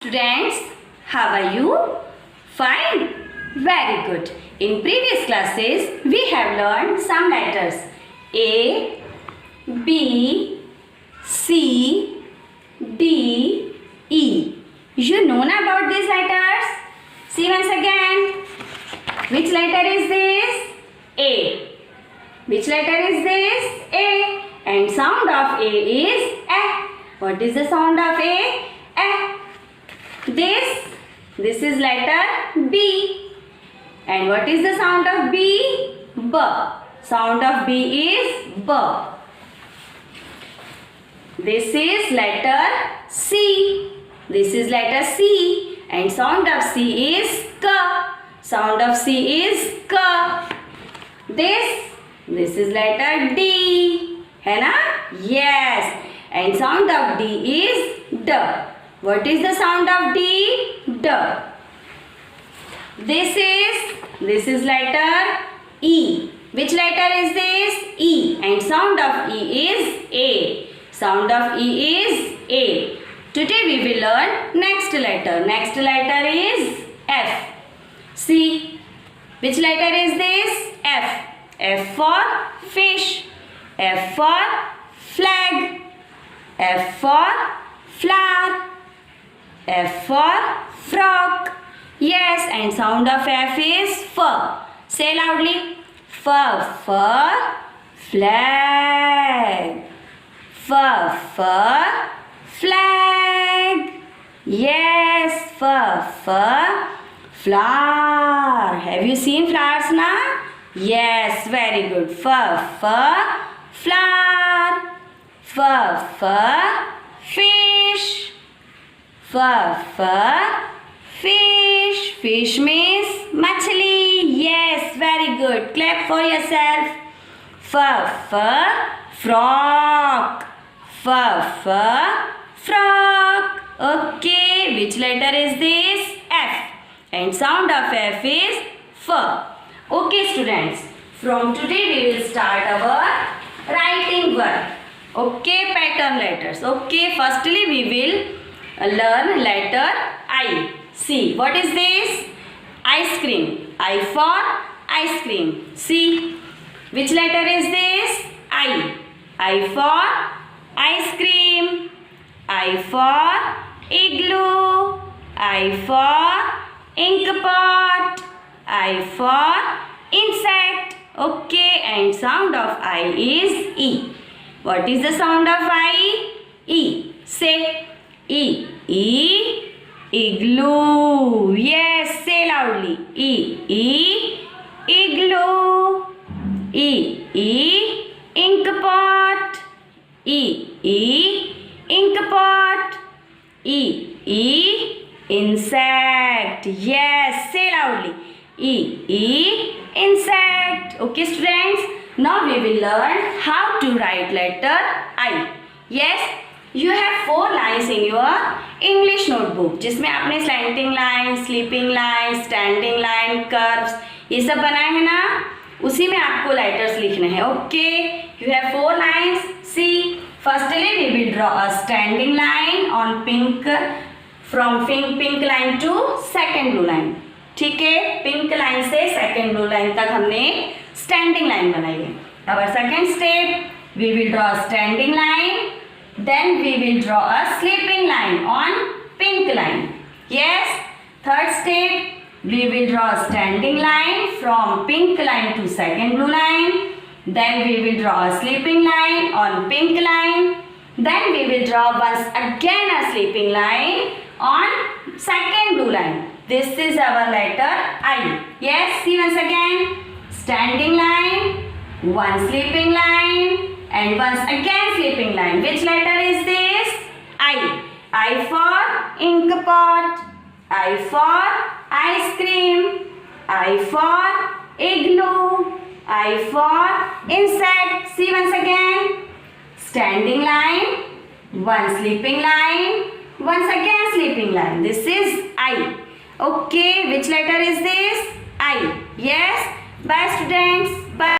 Students, how are you? Fine. Very good. In previous classes, we have learned some letters A, B, C, D, E. You know about these letters? See once again. Which letter is this? A. Which letter is this? A. And sound of A is A. What is the sound of A? A. This is letter B. And what is the sound of B? B. Sound of B is B. This is letter C. This is letter C. And sound of C is K. Sound of C is K. This is letter D. है ना? Yes. And sound of D is D. What is the sound of D? D. This is letter E. Which letter is this? E. And sound of E is A. Sound of E is A. Today we will learn next letter. Next letter is F. See. Which letter is this? F. F for fish. F for flag. F for flower. F for frog. Yes, and sound of F is F. Say loudly. F for flag. F for flag. Yes, F for flower. Have you seen flowers now? Yes, very good. F for flower. F for fish. F for fish. Fish means machli. Yes, very good. Clap for yourself. F for frog. F for frog. Okay, which letter is this? F. And sound of F is F. Okay, students. From today we will start our writing work. Okay, pattern letters. Okay, firstly we will learn letter I. See, what is this? Ice cream. I for ice cream. See, which letter is this? I. I for ice cream. I for igloo. I for ink pot. I for insect. Okay, and sound of I is E. What is the sound of I? E. Say E. E. Igloo. Yes, say loudly. E. Igloo. E. Ink pot. E. Ink pot. E. Insect. Yes, say loudly. E. Insect. Okay, students. Now we will learn how to write letter I. Yes. You have 4 lines in your English notebook जिसमें आपने slanting line, sleeping line, standing line, curves ये सब बनाए हैं ना, उसी में आपको letters लिखने हैं. Okay, you have 4 lines. See, firstly we will draw a standing line on pink from pink line to second blue line. ठीक है, pink line से second blue line तक हमने standing line बनाई है. Our second step, we will draw a standing line. Then we will draw a sleeping line on pink line. Yes. Third step, we will draw a standing line from pink line to second blue line. Then we will draw a sleeping line on pink line. Then we will draw once again a sleeping line on second blue line. This is our letter I. Yes, see once again. Standing line, one sleeping line, and once again sleeping line. Which letter is this? I. I for ink pot. I for ice cream. I for igloo. I for insect. See once again. Standing line, one sleeping line, once again sleeping line. This is I. Okay, which letter is this? I. Yes. Bye students. Bye.